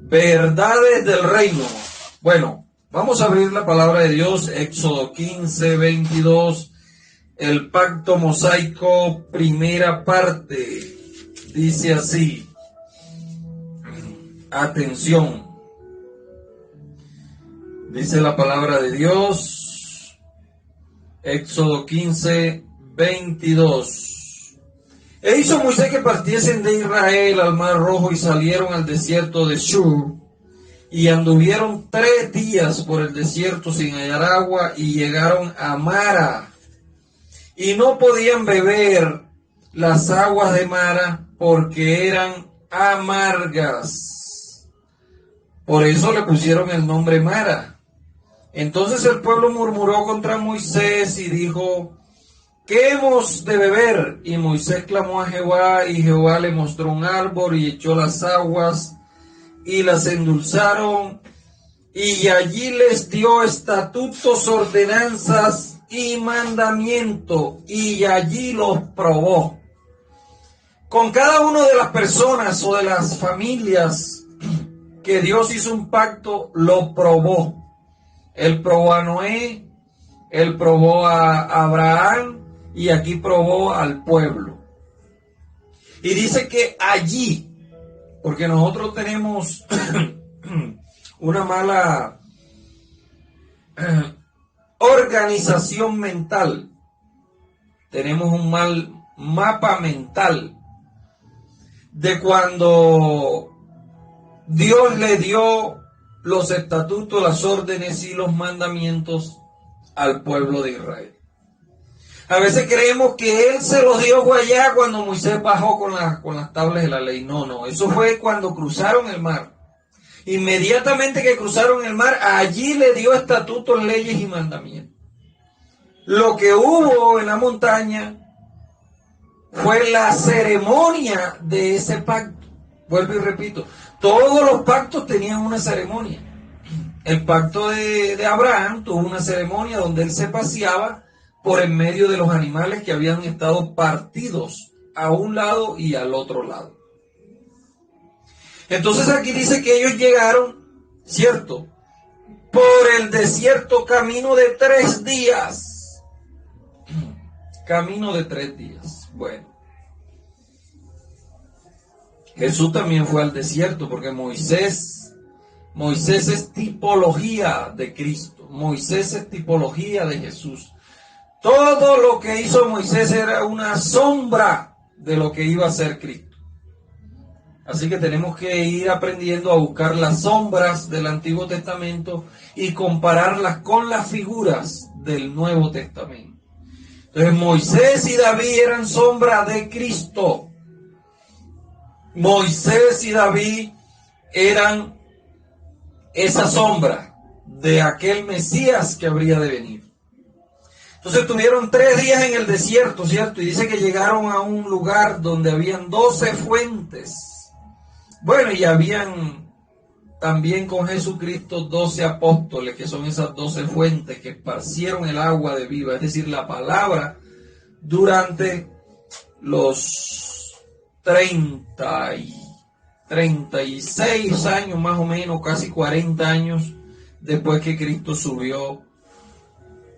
Verdades del reino. Bueno, vamos a abrir la palabra de Dios, Éxodo 15, 22, el pacto mosaico, primera parte. Dice así, atención, dice la palabra de Dios, Éxodo 15, 22. E hizo Moisés que partiesen de Israel al mar Rojo y salieron al desierto de Shur y anduvieron 3 días por el desierto sin hallar agua y llegaron a Mara y no podían beber las aguas de Mara porque eran amargas. Por eso le pusieron el nombre Mara. Entonces el pueblo murmuró contra Moisés y dijo: ¿qué hemos de beber? Y Moisés clamó a Jehová, y Jehová le mostró un árbol y echó las aguas y las endulzaron, y allí les dio estatutos, ordenanzas y mandamiento, y allí los probó. Con cada una de las personas o de las familias que Dios hizo un pacto, lo probó. Él probó a Noé, él probó a Abraham, y aquí probó al pueblo. Y dice que allí, porque nosotros tenemos una mala organización mental, tenemos un mal mapa mental de cuando Dios le dio los estatutos, las órdenes y los mandamientos al pueblo de Israel. A veces creemos que Él se los dio allá cuando Moisés bajó con las tablas de la ley. No, eso fue cuando cruzaron el mar. Inmediatamente que cruzaron el mar, allí le dio estatutos, leyes y mandamientos. Lo que hubo en la montaña fue la ceremonia de ese pacto. Vuelvo y repito, todos los pactos tenían una ceremonia. El pacto de Abraham tuvo una ceremonia donde él se paseaba por en medio de los animales que habían estado partidos a un lado y al otro lado. Entonces aquí dice que ellos llegaron, ¿cierto?, por el desierto camino de 3 días. Camino de 3 días. Bueno. Jesús también fue al desierto porque Moisés es tipología de Cristo. Moisés es tipología de Jesús. Todo lo que hizo Moisés era una sombra de lo que iba a ser Cristo. Así que tenemos que ir aprendiendo a buscar las sombras del Antiguo Testamento y compararlas con las figuras del Nuevo Testamento. Entonces Moisés y David eran sombra de Cristo. Moisés y David eran esa sombra de aquel Mesías que habría de venir. Entonces tuvieron 3 días en el desierto, ¿cierto? Y dice que llegaron a un lugar donde habían 12 fuentes. Bueno, y habían también con Jesucristo 12 apóstoles, que son esas 12 fuentes que esparcieron el agua de vida, es decir, la palabra, durante los 36 años más o menos, casi 40 años después que Cristo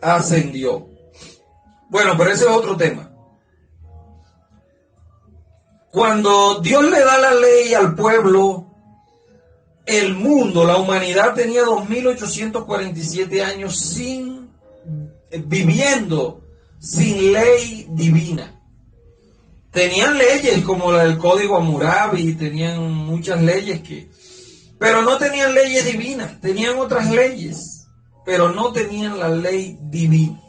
ascendió. Bueno, pero ese es otro tema. Cuando Dios le da la ley al pueblo, el mundo, la humanidad tenía 2847 años viviendo sin ley divina. Tenían leyes como la del Código Hammurabi, tenían muchas leyes pero no tenían leyes divinas, tenían otras leyes, pero no tenían la ley divina.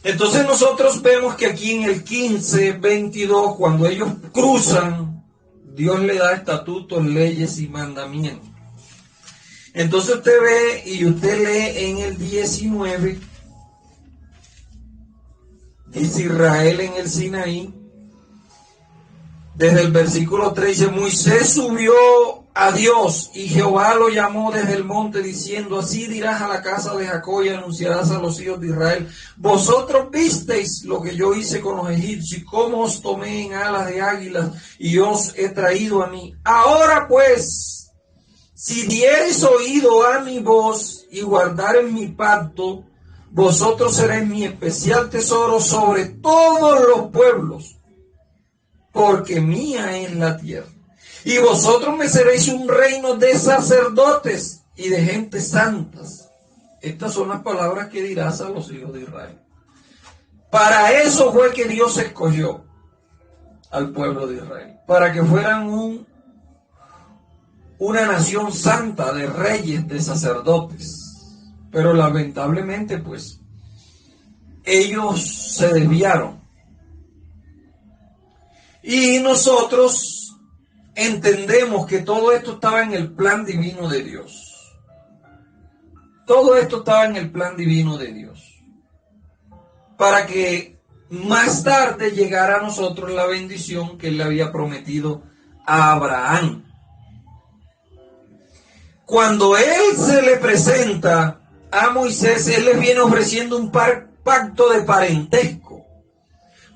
Entonces nosotros vemos que aquí en el 15, 22, cuando ellos cruzan, Dios le da estatutos, leyes y mandamientos. Entonces usted ve y usted lee en el 19, dice Israel en el Sinaí, desde el versículo 3 dice: Moisés subió a Dios y Jehová lo llamó desde el monte diciendo: así dirás a la casa de Jacob y anunciarás a los hijos de Israel: vosotros visteis lo que yo hice con los egipcios y cómo os tomé en alas de águilas y os he traído a mí. Ahora pues, si diereis oído a mi voz y guardareis mi pacto, vosotros seréis mi especial tesoro sobre todos los pueblos, porque mía es la tierra. Y vosotros me seréis un reino de sacerdotes y de gentes santas. Estas son las palabras que dirás a los hijos de Israel. Para eso fue que Dios escogió al pueblo de Israel, para que fueran una nación santa de reyes, de sacerdotes. Pero lamentablemente, pues, ellos se desviaron. Y nosotros entendemos que todo esto estaba en el plan divino de Dios. Todo esto estaba en el plan divino de Dios. Para que más tarde llegara a nosotros la bendición que Él le había prometido a Abraham. Cuando Él se le presenta a Moisés, Él les viene ofreciendo un pacto de parentesco,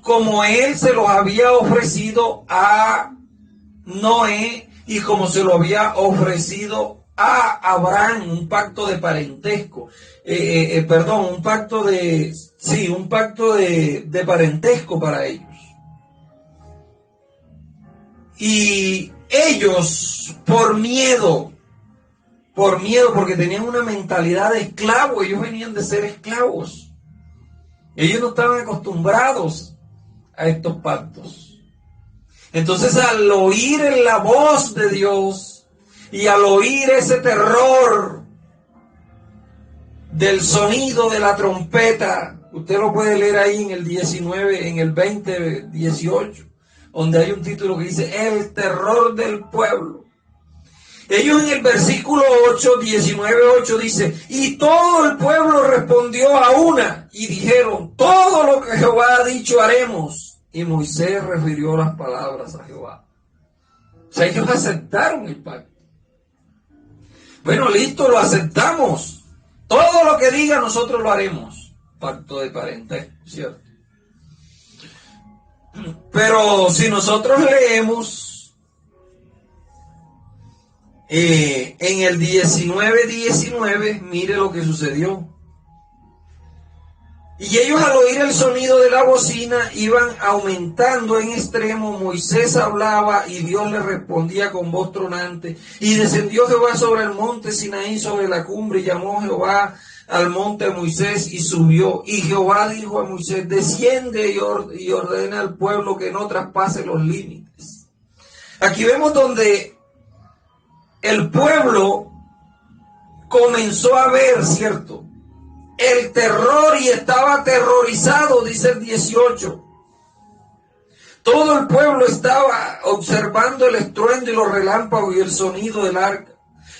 como Él se los había ofrecido a Noé y como se lo había ofrecido a Abraham, un pacto de parentesco, un pacto de parentesco para ellos. Y ellos, por miedo, porque tenían una mentalidad de esclavo, ellos venían de ser esclavos. Ellos no estaban acostumbrados a estos pactos. Entonces, al oír la voz de Dios y al oír ese terror del sonido de la trompeta, usted lo puede leer ahí en el 19, en el 20, 18, donde hay un título que dice El terror del pueblo. Ellos en el versículo 8, 19:8 dice, y todo el pueblo respondió a una y dijeron, todo lo que Jehová ha dicho haremos. Y Moisés refirió las palabras a Jehová. O sea, ellos aceptaron el pacto. Bueno, listo, lo aceptamos. Todo lo que diga nosotros lo haremos. Pacto de parentesco, ¿cierto? Pero si nosotros leemos en el 19:19, mire lo que sucedió. Y ellos al oír el sonido de la bocina iban aumentando en extremo. Moisés hablaba y Dios le respondía con voz tronante. Y descendió Jehová sobre el monte Sinaí, sobre la cumbre, y llamó Jehová al monte a Moisés y subió. Y Jehová dijo a Moisés, desciende y ordena al pueblo que no traspase los límites. Aquí vemos donde el pueblo comenzó a ver, ¿cierto?, el terror y estaba aterrorizado, dice el 18. Todo el pueblo estaba observando el estruendo y los relámpagos y el sonido del arca.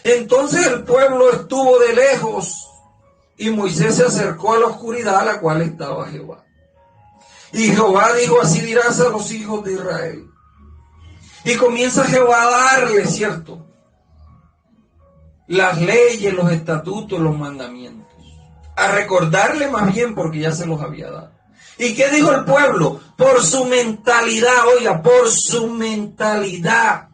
Entonces el pueblo estuvo de lejos y Moisés se acercó a la oscuridad a la cual estaba Jehová. Y Jehová dijo, así dirás a los hijos de Israel. Y comienza Jehová a darle, ¿cierto?, las leyes, los estatutos, los mandamientos. A recordarle más bien porque ya se los había dado. ¿Y qué dijo el pueblo? Por su mentalidad, oiga, por su mentalidad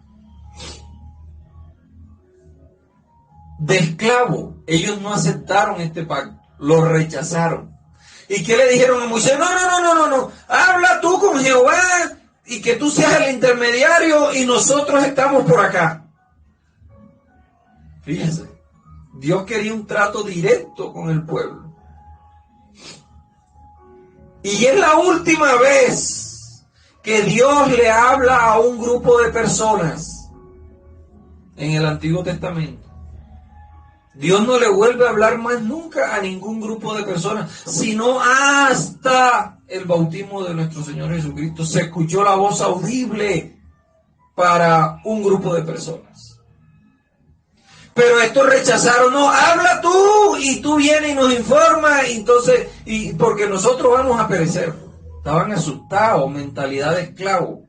de esclavo, ellos no aceptaron este pacto, lo rechazaron. ¿Y qué le dijeron a Moisés? No, habla tú con Jehová y que tú seas el intermediario y nosotros estamos por acá. Fíjense. Dios quería un trato directo con el pueblo. Y es la última vez que Dios le habla a un grupo de personas en el Antiguo Testamento. Dios no le vuelve a hablar más nunca a ningún grupo de personas, sino hasta el bautismo de nuestro Señor Jesucristo. Se escuchó la voz audible para un grupo de personas. Pero estos rechazaron, no, habla tú, y tú vienes y nos informas, y porque nosotros vamos a perecer. Estaban asustados, mentalidad de esclavo.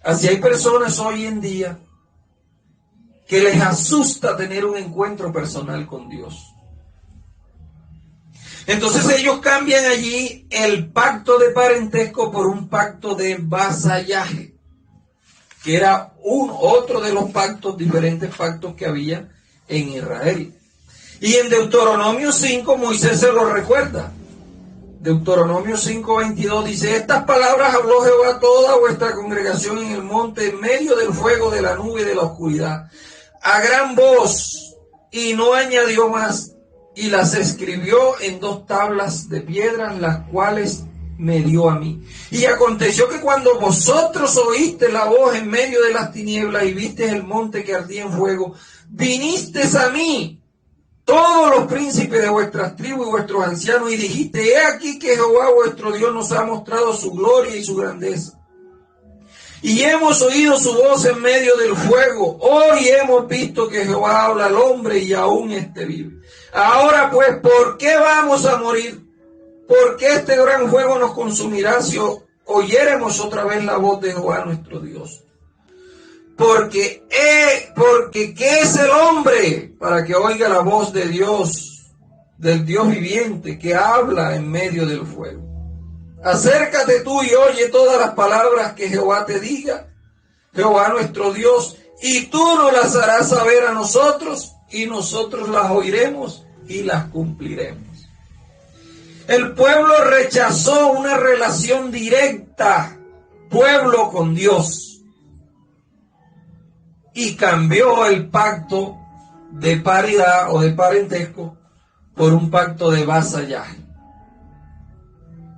Así hay personas hoy en día que les asusta tener un encuentro personal con Dios. Entonces ellos cambian allí el pacto de parentesco por un pacto de vasallaje. que era otro de los pactos, diferentes pactos que había en Israel. Y en Deuteronomio 5 Moisés se lo recuerda. Deuteronomio 5:22 dice: estas palabras habló Jehová a toda vuestra congregación en el monte, en medio del fuego, de la nube y de la oscuridad, a gran voz, y no añadió más, y las escribió en 2 tablas de piedra, las cuales me dio a mí. Y aconteció que cuando vosotros oíste la voz en medio de las tinieblas y viste el monte que ardía en fuego, vinisteis a mí, todos los príncipes de vuestras tribus y vuestros ancianos, y dijiste: he aquí que Jehová vuestro Dios nos ha mostrado su gloria y su grandeza. Y hemos oído su voz en medio del fuego. Hoy hemos visto que Jehová habla al hombre y aún vive. Ahora pues, ¿por qué vamos a morir? ¿Por qué este gran fuego nos consumirá si oyéremos otra vez la voz de Jehová nuestro Dios? Porque ¿qué es el hombre para que oiga la voz de Dios, del Dios viviente, que habla en medio del fuego? Acércate tú y oye todas las palabras que Jehová te diga, Jehová nuestro Dios, y tú nos las harás saber a nosotros, y nosotros las oiremos y las cumpliremos. El pueblo rechazó una relación directa, pueblo con Dios, y cambió el pacto de paridad o de parentesco por un pacto de vasallaje.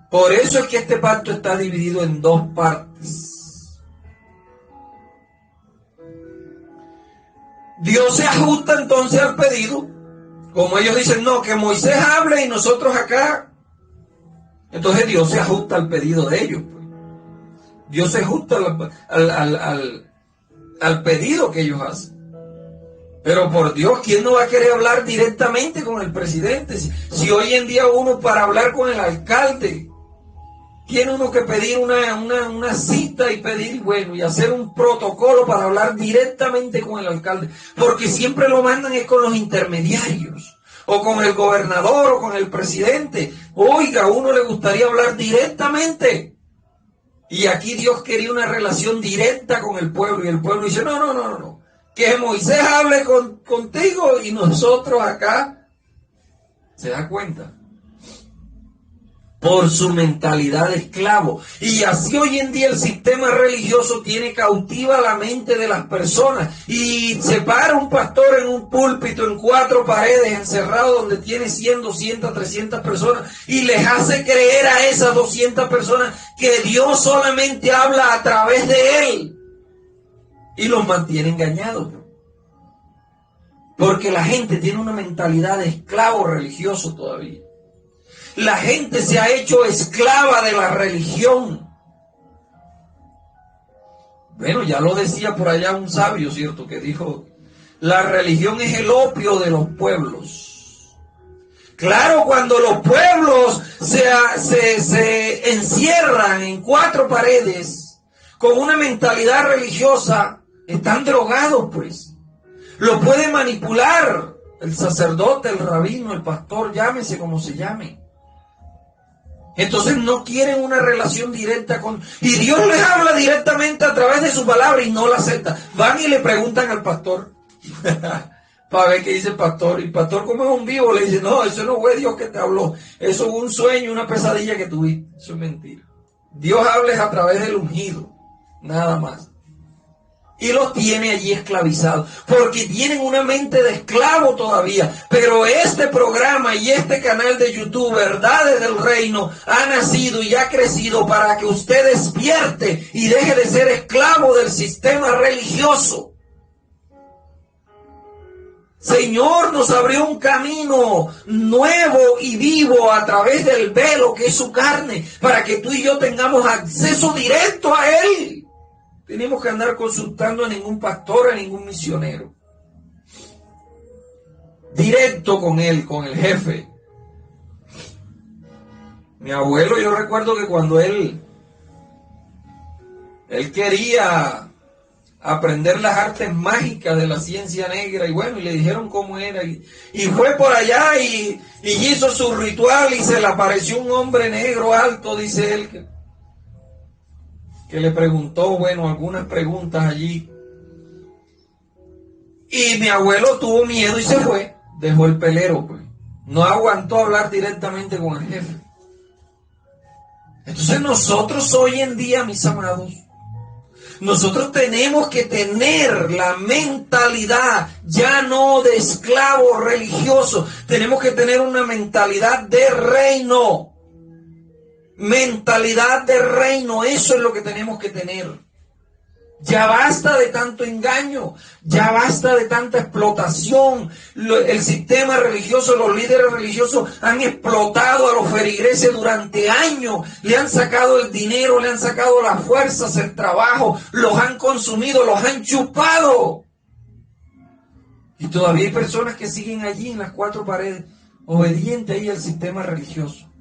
Por eso es que este pacto está dividido en 2 partes. Dios se ajusta entonces al pedido, como ellos dicen: no, que Moisés hable y nosotros acá. Entonces Dios se ajusta al pedido de ellos. Dios se ajusta al pedido que ellos hacen. Pero por Dios, ¿quién no va a querer hablar directamente con el presidente? Si hoy en día uno, para hablar con el alcalde, tiene uno que pedir una cita y pedir, bueno, y hacer un protocolo para hablar directamente con el alcalde, porque siempre lo mandan es con los intermediarios, o con el gobernador, o con el presidente. Oiga, a uno le gustaría hablar directamente. Y aquí Dios quería una relación directa con el pueblo, y el pueblo dice: no, que Moisés hable contigo y nosotros acá. ¿Se da cuenta? Por su mentalidad de esclavo. Y así hoy en día el sistema religioso tiene cautiva la mente de las personas, y se para un pastor en un púlpito en 4 paredes encerrado donde tiene 100, 200, 300 personas, y les hace creer a esas 200 personas que Dios solamente habla a través de él, y los mantiene engañados, porque la gente tiene una mentalidad de esclavo religioso todavía. La gente se ha hecho esclava de la religión. Bueno, ya lo decía por allá un sabio, ¿cierto? Que dijo: la religión es el opio de los pueblos. Claro, cuando los pueblos se encierran en 4 paredes con una mentalidad religiosa, están drogados, pues. Lo puede manipular el sacerdote, el rabino, el pastor, llámese como se llame. Entonces no quieren una relación directa con... Y Dios les habla directamente a través de su palabra y no la acepta. Van y le preguntan al pastor para ver qué dice el pastor. Y el pastor, como es un vivo, le dice: no, eso no fue Dios que te habló. Eso fue un sueño, una pesadilla que tuviste. Eso es mentira. Dios habla a través del ungido, nada más. Y los tiene allí esclavizados, porque tienen una mente de esclavo todavía. Pero este programa y este canal de YouTube, Verdades del Reino, ha nacido y ha crecido para que usted despierte y deje de ser esclavo del sistema religioso. Señor nos abrió un camino nuevo y vivo a través del velo que es su carne, para que tú y yo tengamos acceso directo a Él. Tenemos que andar consultando a ningún pastor, a ningún misionero. Directo con él, con el jefe. Mi abuelo, yo recuerdo que cuando él quería aprender las artes mágicas de la ciencia negra, y bueno, y le dijeron cómo era, y fue por allá y hizo su ritual, y se le apareció un hombre negro alto, dice él, que le preguntó, bueno, algunas preguntas allí. Y mi abuelo tuvo miedo y se fue, dejó el pelero, pues. No aguantó hablar directamente con el jefe. Entonces nosotros hoy en día, mis amados, nosotros tenemos que tener la mentalidad ya no de esclavo religioso, tenemos que tener una mentalidad de reino. Mentalidad de reino, eso es lo que tenemos que tener. Ya basta de tanto engaño, ya basta de tanta explotación. El sistema religioso, los líderes religiosos han explotado a los feligreses durante años. Le han sacado el dinero, le han sacado las fuerzas, el trabajo, los han consumido, los han chupado. Y todavía hay personas que siguen allí en las cuatro paredes, obedientes ahí al sistema religioso.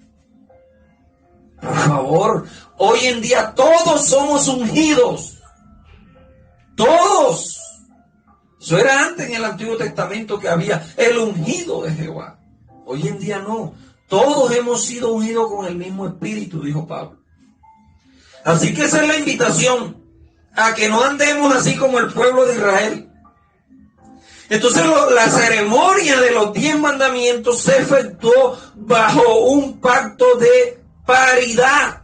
Por favor, hoy en día todos somos ungidos. Todos. Eso era antes en el Antiguo Testamento que había el ungido de Jehová. Hoy en día no. Todos hemos sido ungidos con el mismo espíritu, dijo Pablo. Así que esa es la invitación, a que no andemos así como el pueblo de Israel. Entonces la ceremonia de los 10 mandamientos se efectuó bajo un pacto de paridad.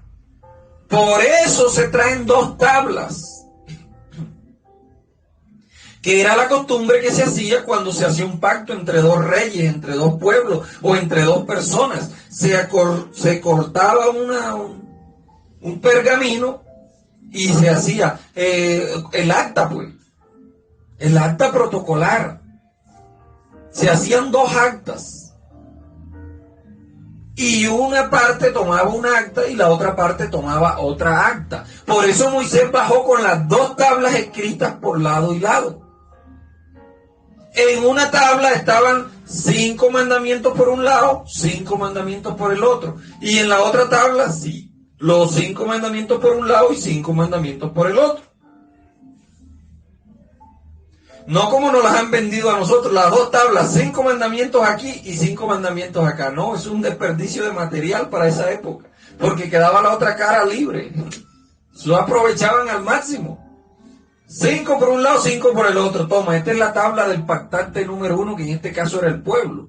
Por eso se traen 2 tablas. Que era la costumbre que se hacía cuando se hacía un pacto entre 2 reyes, entre 2 pueblos o entre 2 personas. Se cortaba un pergamino y se hacía el acta, pues, el acta protocolar. Se hacían 2 actas y una parte tomaba un acta y la otra parte tomaba otra acta. Por eso Moisés bajó con las 2 tablas escritas por lado y lado. En una tabla estaban 5 mandamientos por un lado, 5 mandamientos por el otro. Y en la otra tabla, sí, los 5 mandamientos por un lado y 5 mandamientos por el otro. No como nos las han vendido a nosotros, las 2 tablas, 5 mandamientos aquí y 5 mandamientos acá. No, es un desperdicio de material para esa época, porque quedaba la otra cara libre. Lo aprovechaban al máximo. 5 por un lado, 5 por el otro. Toma, esta es la tabla del pactante número 1, que en este caso era el pueblo.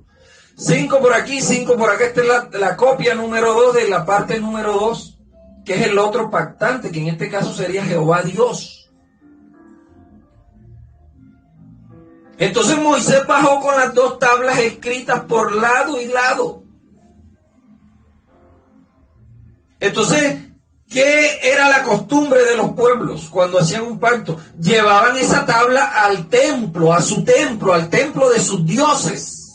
5 por aquí, 5 por acá. Esta es la copia número 2 de la parte número 2, que es el otro pactante, que en este caso sería Jehová Dios. Entonces Moisés bajó con las 2 tablas escritas por lado y lado. Entonces, ¿qué era la costumbre de los pueblos cuando hacían un pacto? Llevaban esa tabla al templo, al templo de sus dioses.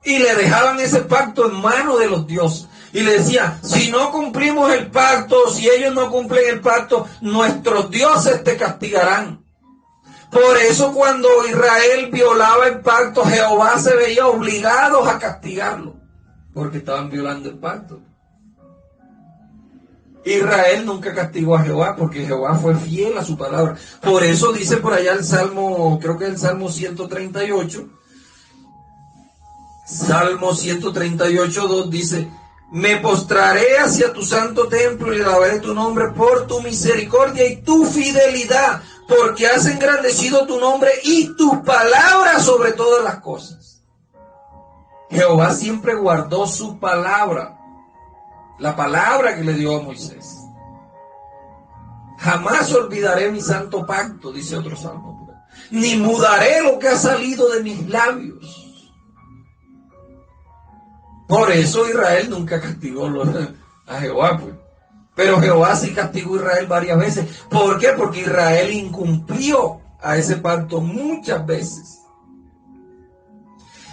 Y le dejaban ese pacto en manos de los dioses. Y le decían, si no cumplimos el pacto, si ellos no cumplen el pacto, nuestros dioses te castigarán. Por eso cuando Israel violaba el pacto, Jehová se veía obligado a castigarlo, porque estaban violando el pacto. Israel nunca castigó a Jehová porque Jehová fue fiel a su palabra. Por eso dice por allá el Salmo, creo que es el Salmo 138. Salmo 138:2 dice: me postraré hacia tu santo templo y alabaré tu nombre por tu misericordia y tu fidelidad, porque has engrandecido tu nombre y tu palabra sobre todas las cosas. Jehová siempre guardó su palabra. La palabra que le dio a Moisés. Jamás olvidaré mi santo pacto, dice otro salmo. Ni mudaré lo que ha salido de mis labios. Por eso Israel nunca castigó a Jehová, pues. Pero Jehová sí castigó a Israel varias veces. ¿Por qué? Porque Israel incumplió a ese pacto muchas veces.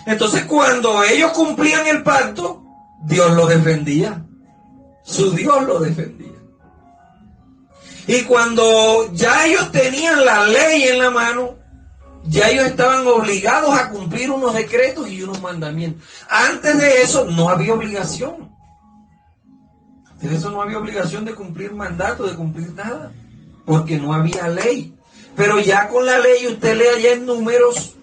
Entonces, cuando ellos cumplían el pacto, Dios lo defendía. Su Dios lo defendía. Y cuando ya ellos tenían la ley en la mano, ya ellos estaban obligados a cumplir unos decretos y unos mandamientos. Antes de eso no había obligación. Antes de eso no había obligación de cumplir mandatos, de cumplir nada, porque no había ley. Pero ya con la ley, usted lee allá en Números,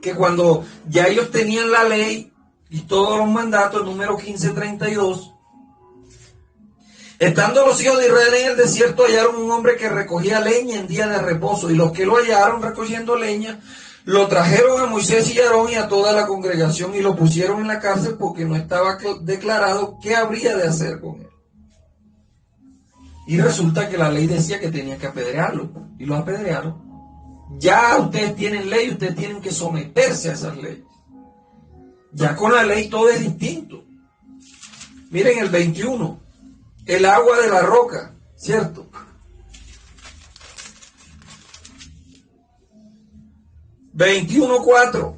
que cuando ya ellos tenían la ley y todos los mandatos, número 15:32, Estando los hijos de Israel en el desierto, hallaron un hombre que recogía leña en día de reposo, y los que lo hallaron recogiendo leña, lo trajeron a Moisés y a Aarón y a toda la congregación y lo pusieron en la cárcel porque no estaba declarado qué habría de hacer con él. Y resulta que la ley decía que tenía que apedrearlo, y lo apedrearon. Ya ustedes tienen ley, ustedes tienen que someterse a esas leyes. Ya con la ley todo es distinto. Miren el 21, el agua de la roca, ¿cierto? 21:4,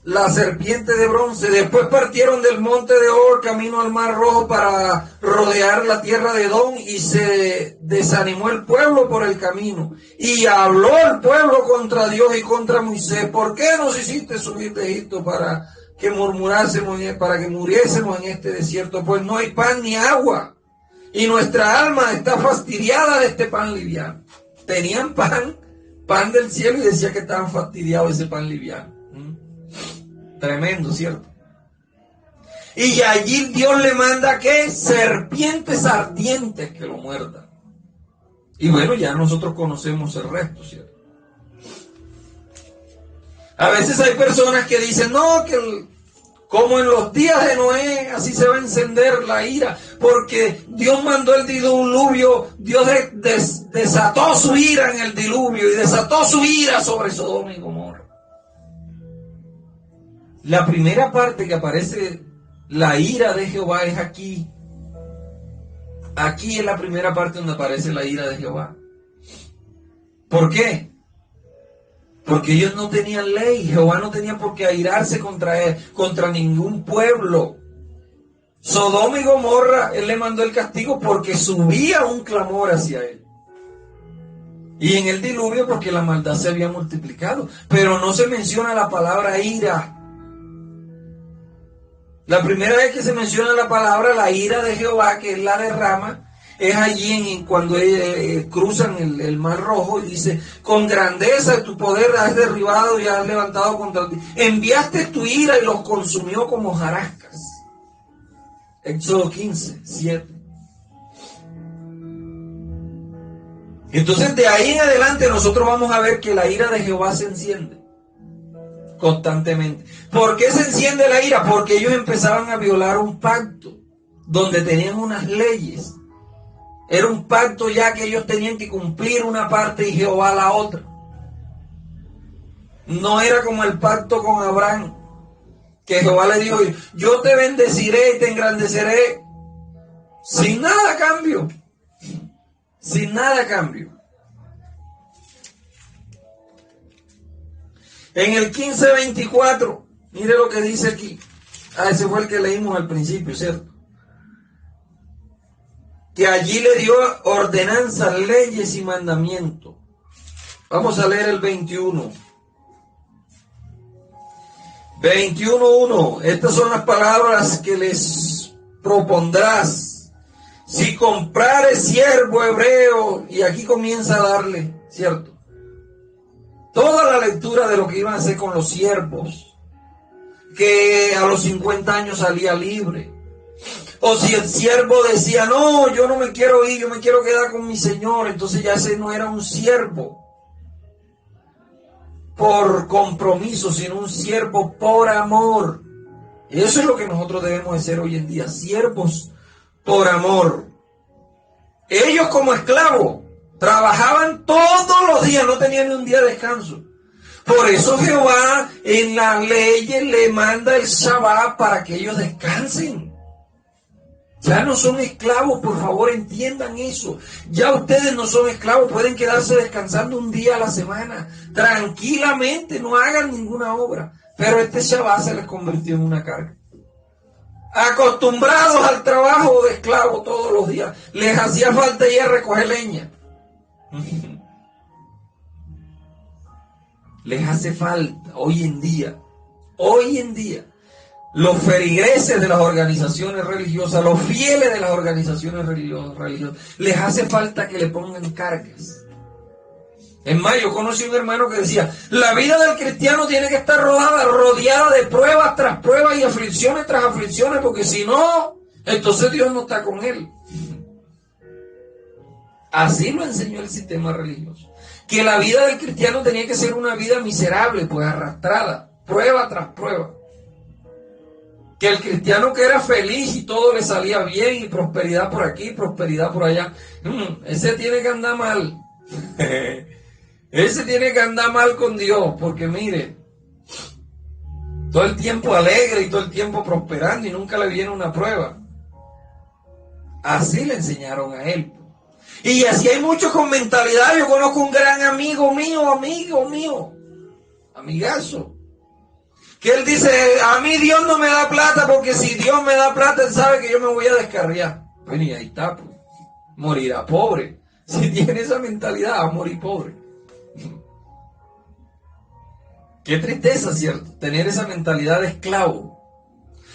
la serpiente de bronce. Después partieron del monte de Or camino al mar Rojo para rodear la tierra de Edom, y se desanimó el pueblo por el camino. Y habló el pueblo contra Dios y contra Moisés: ¿por qué nos hiciste subir de Egipto para que murmurásemos, para que muriésemos en este desierto? Pues no hay pan ni agua, y nuestra alma está fastidiada de este pan liviano. Tenían pan del cielo, y decía que estaban fastidiados de ese pan liviano. Tremendo, ¿cierto? Y allí Dios le manda que serpientes ardientes que lo muerdan. Y bueno, ya nosotros conocemos el resto, ¿cierto? A veces hay personas que dicen, no, que como en los días de Noé, así se va a encender la ira, porque Dios mandó el diluvio, Dios desató su ira en el diluvio y desató su ira sobre Sodoma y Gomorra. La primera parte que aparece la ira de Jehová es aquí. Aquí es la primera parte donde aparece la ira de Jehová. ¿Por qué? Porque ellos no tenían ley. Jehová no tenía por qué airarse contra ningún pueblo. Sodoma y Gomorra, él le mandó el castigo porque subía un clamor hacia él. Y en el diluvio porque la maldad se había multiplicado. Pero no se menciona la palabra ira. La primera vez que se menciona la palabra la ira de Jehová, que es la derrama, es allí cuando cruzan el mar Rojo, y dice: con grandeza de tu poder has derribado y has levantado contra ti. Enviaste tu ira y los consumió como hojarascas. Éxodo 15:7. Entonces de ahí en adelante nosotros vamos a ver que la ira de Jehová se enciende constantemente. ¿Por qué se enciende la ira? Porque ellos empezaban a violar un pacto donde tenían unas leyes. Era un pacto ya que ellos tenían que cumplir una parte y Jehová la otra. No era como el pacto con Abraham, que Jehová le dijo: yo te bendeciré y te engrandeceré, sin nada a cambio. Sin nada a cambio. En el 15:24, mire lo que dice aquí. Ese fue el que leímos al principio, ¿cierto? Que allí le dio ordenanzas, leyes y mandamientos. Vamos a leer el 21. 21:1. Estas son las palabras que les propondrás. Si comprares siervo hebreo, y aquí comienza a darle, ¿cierto? Toda la lectura de lo que iban a hacer con los siervos, que a los 50 años salía libre. O si el siervo decía: no, yo no me quiero ir, yo me quiero quedar con mi señor, entonces ya ese no era un siervo por compromiso, sino un siervo por amor. Eso es lo que nosotros debemos de ser hoy en día, siervos por amor. Ellos como esclavos trabajaban todos los días, no tenían ni un día de descanso. Por eso Jehová en las leyes le manda el Shabbat para que ellos descansen. Ya no son esclavos, por favor entiendan eso. Ya ustedes no son esclavos, pueden quedarse descansando un día a la semana, tranquilamente, no hagan ninguna obra. Pero este Shabbat se les convirtió en una carga. Acostumbrados al trabajo de esclavo todos los días, les hacía falta ir a recoger leña. Les hace falta hoy en día, los feligreses de las organizaciones religiosas, los fieles de las organizaciones religiosas, les hace falta que le pongan cargas. Es más, yo conocí a un hermano que decía: la vida del cristiano tiene que estar rodeada de pruebas tras pruebas y aflicciones tras aflicciones, porque si no, entonces Dios no está con él. Así lo enseñó el sistema religioso. Que la vida del cristiano tenía que ser una vida miserable, pues arrastrada, prueba tras prueba. Que el cristiano que era feliz y todo le salía bien y prosperidad por aquí, prosperidad por allá, ese tiene que andar mal. Ese tiene que andar mal con Dios, porque mire, todo el tiempo alegre y todo el tiempo prosperando y nunca le viene una prueba. Así le enseñaron a él. Y así hay muchos con mentalidad. Yo conozco un gran amigo mío, amigazo, que él dice, a mí Dios no me da plata porque si Dios me da plata, él sabe que yo me voy a descarriar. Bueno, y ahí está, pues, morirá pobre. Si tiene esa mentalidad, va a morir pobre. Qué tristeza, ¿cierto? Tener esa mentalidad de esclavo.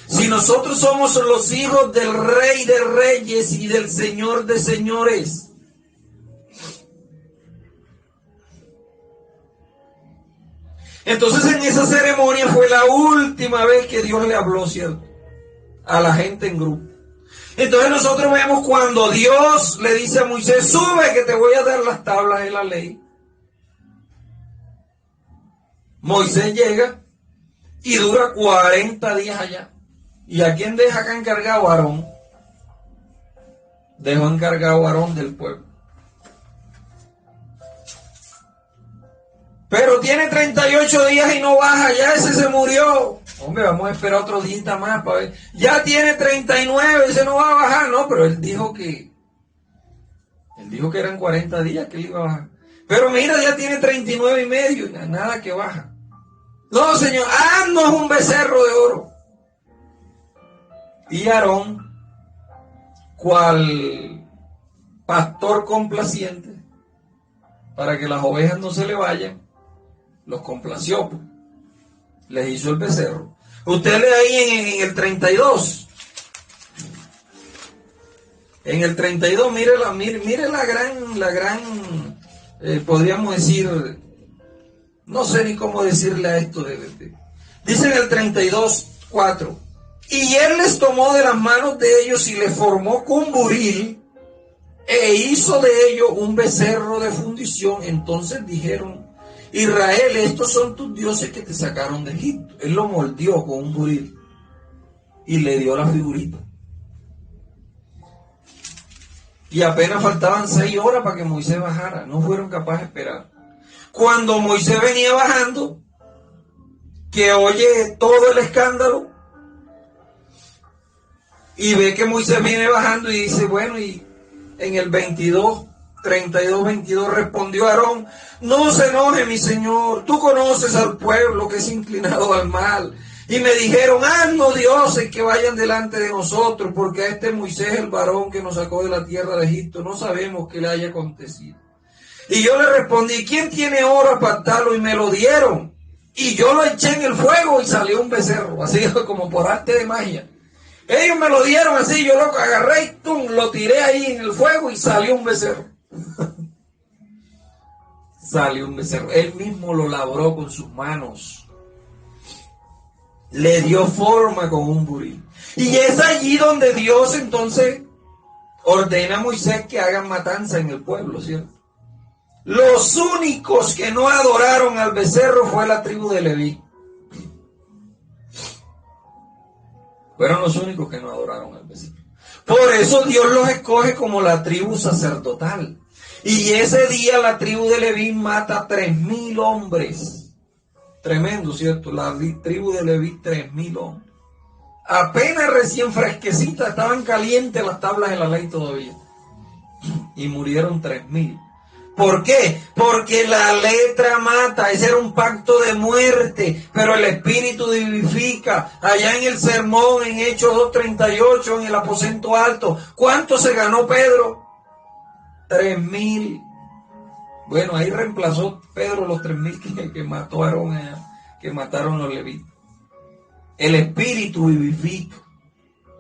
Si nosotros somos los hijos del Rey de Reyes y del Señor de Señores. Entonces en esa ceremonia fue la última vez que Dios le habló, ¿cierto? A la gente en grupo. Entonces nosotros vemos cuando Dios le dice a Moisés, sube que te voy a dar las tablas de la ley. Moisés llega y dura 40 días allá. ¿Y a quién deja acá encargado? A Aarón. Dejó encargado a Aarón del pueblo. Pero tiene 38 días y no baja, ya ese se murió. Hombre, vamos a esperar otro día más para ver. Ya tiene 39, ese no va a bajar, no, pero él dijo que eran 40 días que él iba a bajar. Pero mira, ya tiene 39 y medio, nada que baja. No, señor, no es un becerro de oro. Y Aarón, cual pastor complaciente, para que las ovejas no se le vayan, los complació, pues. Les hizo el becerro. Usted lee ahí en el 32. En el 32, mire la gran, podríamos decir, no sé ni cómo decirle a esto. Dice en el 32:4, y él les tomó de las manos de ellos y les formó con buril e hizo de ellos un becerro de fundición. Entonces dijeron, Israel, estos son tus dioses que te sacaron de Egipto. Él lo moldeó con un buril y le dio la figurita. Y apenas faltaban 6 horas para que Moisés bajara. No fueron capaces de esperar. Cuando Moisés venía bajando, que oye todo el escándalo, y ve que Moisés viene bajando y dice, bueno, y en el 32:22 respondió Aarón, no se enoje mi señor, tú conoces al pueblo que es inclinado al mal. Y me dijeron, haznos dioses que vayan delante de nosotros, porque a este Moisés, el varón que nos sacó de la tierra de Egipto, no sabemos qué le haya acontecido. Y yo le respondí, ¿quién tiene oro para darlo? Y me lo dieron. Y yo lo eché en el fuego y salió un becerro, así como por arte de magia. Ellos me lo dieron así, yo lo agarré y ¡tum!, lo tiré ahí en el fuego y salió un becerro. Salió un becerro. Él mismo lo labró con sus manos. Le dio forma con un buril. Y es allí donde Dios entonces ordena a Moisés que hagan matanza en el pueblo, ¿cierto? Los únicos que no adoraron al becerro fue la tribu de Leví. Fueron los únicos que no adoraron al becerro. Por eso Dios los escoge como la tribu sacerdotal. Y ese día la tribu de Leví mata a 3,000 hombres. Tremendo, ¿cierto? La tribu de Leví, 3,000 hombres. Apenas recién fresquecitas, estaban calientes las tablas de la ley todavía. Y murieron 3,000. ¿Por qué? Porque la letra mata, ese era un pacto de muerte, pero el espíritu vivifica. Allá en el sermón, en Hechos 2:38, en el aposento alto, ¿cuánto se ganó Pedro? 3,000. Bueno, ahí reemplazó Pedro los 3,000 que mató a Aarón, que mataron los levitas. El espíritu vivifica,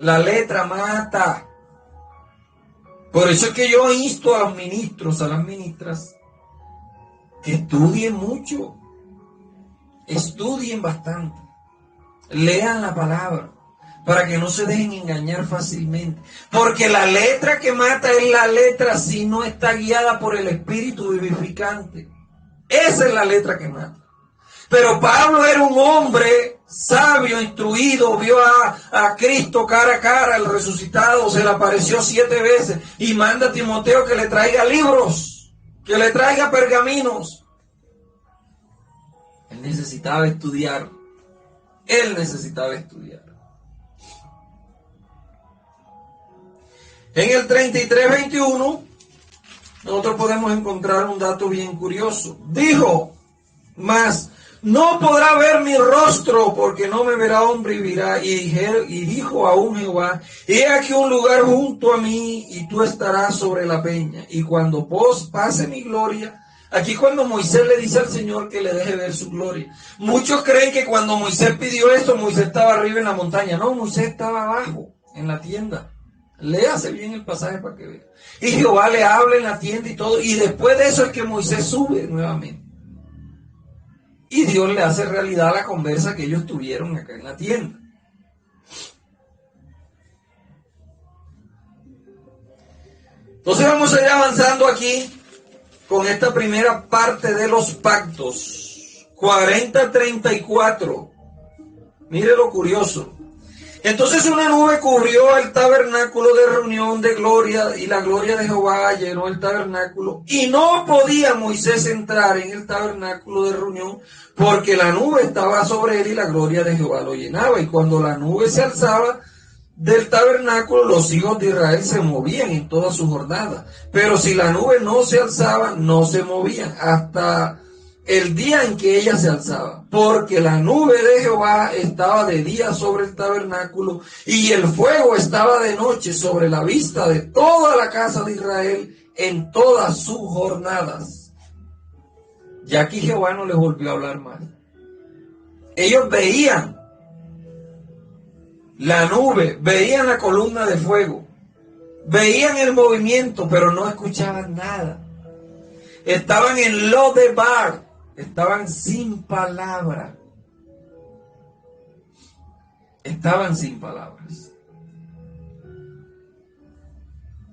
la letra mata. Por eso es que yo insto a los ministros, a las ministras, que estudien mucho, estudien bastante, lean la palabra, para que no se dejen engañar fácilmente. Porque la letra que mata es la letra si no está guiada por el Espíritu vivificante. Esa es la letra que mata. Pero Pablo era un hombre sabio, instruido, vio a Cristo cara a cara, el resucitado, se le apareció 7 veces y manda a Timoteo que le traiga libros, que le traiga pergaminos. Él necesitaba estudiar. Él necesitaba estudiar. En el 33:21, nosotros podemos encontrar un dato bien curioso. Dijo, mas no podrá ver mi rostro, porque no me verá hombre y vivirá. Y dijo aún Jehová, he aquí un lugar junto a mí, y tú estarás sobre la peña. Y cuando pase mi gloria, aquí cuando Moisés le dice al Señor que le deje ver su gloria. Muchos creen que cuando Moisés pidió esto, Moisés estaba arriba en la montaña. No, Moisés estaba abajo, en la tienda. Léase bien el pasaje para que vea. Y Jehová le habla en la tienda y todo. Y después de eso es que Moisés sube nuevamente. Y Dios le hace realidad la conversa que ellos tuvieron acá en la tienda. Entonces vamos a ir avanzando aquí con esta primera parte de los pactos. 40:34. Mire lo curioso. Entonces una nube cubrió el tabernáculo de reunión de gloria, y la gloria de Jehová llenó el tabernáculo, y no podía Moisés entrar en el tabernáculo de reunión, porque la nube estaba sobre él y la gloria de Jehová lo llenaba. Y cuando la nube se alzaba del tabernáculo, los hijos de Israel se movían en toda su jornada. Pero si la nube no se alzaba, no se movían hasta el día en que ella se alzaba, porque la nube de Jehová estaba de día sobre el tabernáculo, y el fuego estaba de noche sobre la vista de toda la casa de Israel en todas sus jornadas. Y aquí Jehová no les volvió a hablar más. Ellos veían la nube, veían la columna de fuego, veían el movimiento, pero no escuchaban nada. Estaban en Lodebar. Estaban sin palabra. Estaban sin palabras.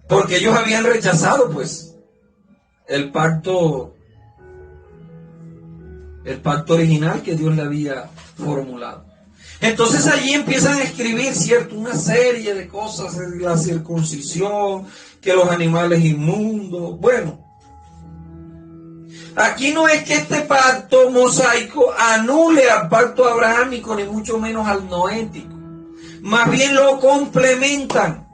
Porque ellos habían rechazado, pues, el pacto original que Dios le había formulado. Entonces allí empiezan a escribir, ¿cierto?, una serie de cosas, la circuncisión, que los animales inmundos, bueno. Aquí no es que este pacto mosaico anule al pacto abrahámico, ni mucho menos al noético. Más bien lo complementan.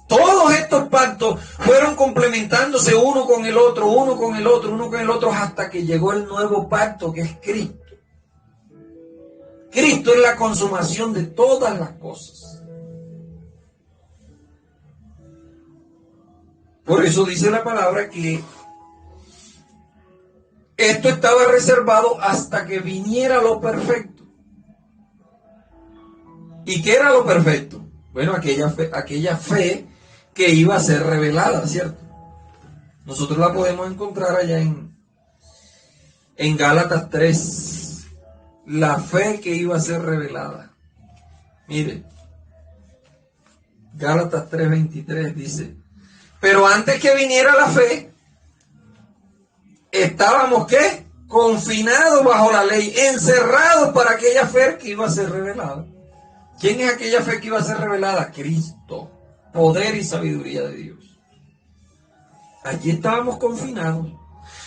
Todos estos pactos fueron complementándose uno con el otro, uno con el otro, uno con el otro, hasta que llegó el nuevo pacto, que es Cristo. Cristo es la consumación de todas las cosas. Por eso dice la palabra que esto estaba reservado hasta que viniera lo perfecto. ¿Y qué era lo perfecto? Bueno, aquella fe que iba a ser revelada, ¿cierto? Nosotros la podemos encontrar allá en Gálatas 3. La fe que iba a ser revelada. Mire, Gálatas 3:23 dice, pero antes que viniera la fe, estábamos, ¿qué? Confinados bajo la ley, encerrados para aquella fe que iba a ser revelada. ¿Quién es aquella fe que iba a ser revelada? Cristo, poder y sabiduría de Dios. Allí estábamos confinados.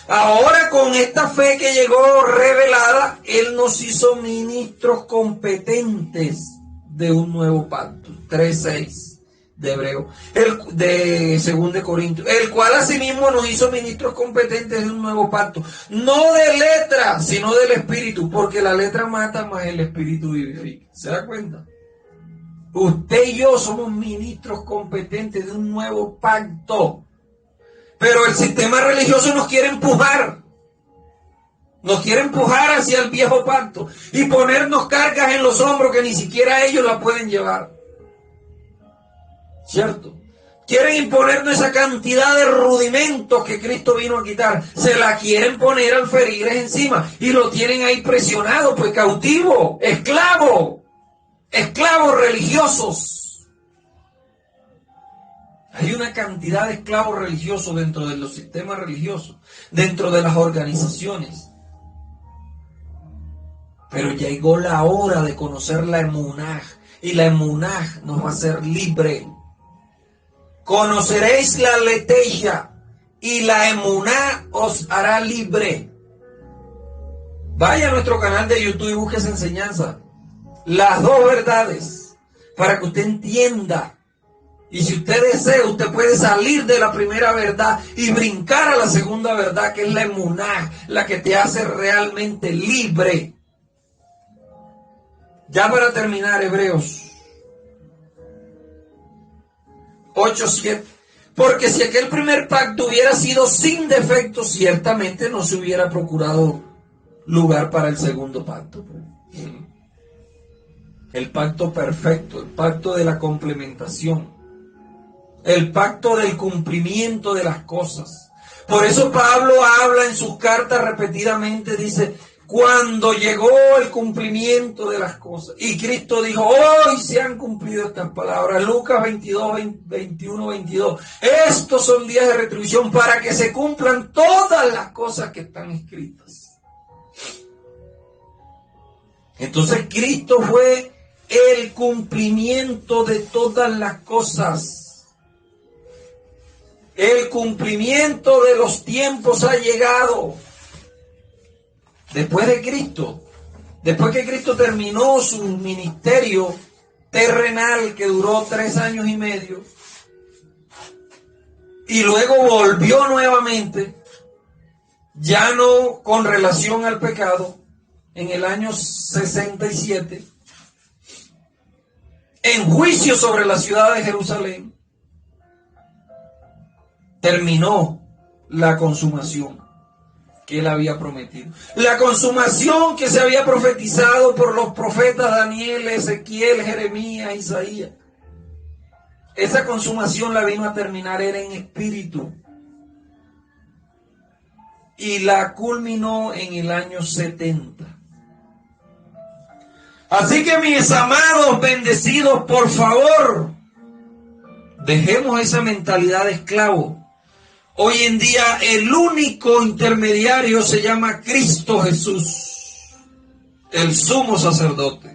Ahora con esta fe que llegó revelada, Él nos hizo ministros competentes de un nuevo pacto. 3:6 de Hebreo, de 2 de Corintios, el cual asimismo nos hizo ministros competentes de un nuevo pacto, no de letra, sino del Espíritu, porque la letra mata, mas el Espíritu vivifica. ¿Se da cuenta? Usted y yo somos ministros competentes de un nuevo pacto. Pero el sistema religioso nos quiere empujar. Nos quiere empujar hacia el viejo pacto y ponernos cargas en los hombros que ni siquiera ellos la pueden llevar. ¿Cierto? Quieren imponernos esa cantidad de rudimentos que Cristo vino a quitar. Se la quieren poner alférigres encima y lo tienen ahí presionado, pues cautivo, esclavo. esclavos religiosos. Hay una cantidad de esclavos religiosos dentro de los sistemas religiosos, dentro de las organizaciones. Pero ya llegó la hora de conocer la emuná, y la emuná nos va a hacer libre. Conoceréis la aletheia, y la emuná os hará libre. Vaya a nuestro canal de YouTube y busque esa enseñanza. Las dos verdades, para que usted entienda. Y si usted desea, usted puede salir de la primera verdad y brincar a la segunda verdad, que es la emuná, la que te hace realmente libre. Ya para terminar, Hebreos 8:7. Porque si aquel primer pacto hubiera sido sin defecto, ciertamente no se hubiera procurado lugar para el segundo pacto. El pacto perfecto, el pacto de la complementación, el pacto del cumplimiento de las cosas. Por eso Pablo habla en sus cartas repetidamente, dice, cuando llegó el cumplimiento de las cosas. Y Cristo dijo, hoy se han cumplido estas palabras. Lucas 22, 21, 22. Estos son días de retribución para que se cumplan todas las cosas que están escritas. Entonces Cristo fue el cumplimiento de todas las cosas. El cumplimiento de los tiempos ha llegado. Después de Cristo, después que Cristo terminó su ministerio terrenal que duró 3 años y medio, y luego volvió nuevamente, ya no con relación al pecado, en el año 67, en juicio sobre la ciudad de Jerusalén, terminó la consumación que él había prometido. La consumación que se había profetizado por los profetas Daniel, Ezequiel, Jeremías, Isaías. Esa consumación la vino a terminar era en espíritu. Y la culminó en el año 70. Así que mis amados bendecidos, por favor, dejemos esa mentalidad de esclavo. Hoy en día el único intermediario se llama Cristo Jesús, el sumo sacerdote.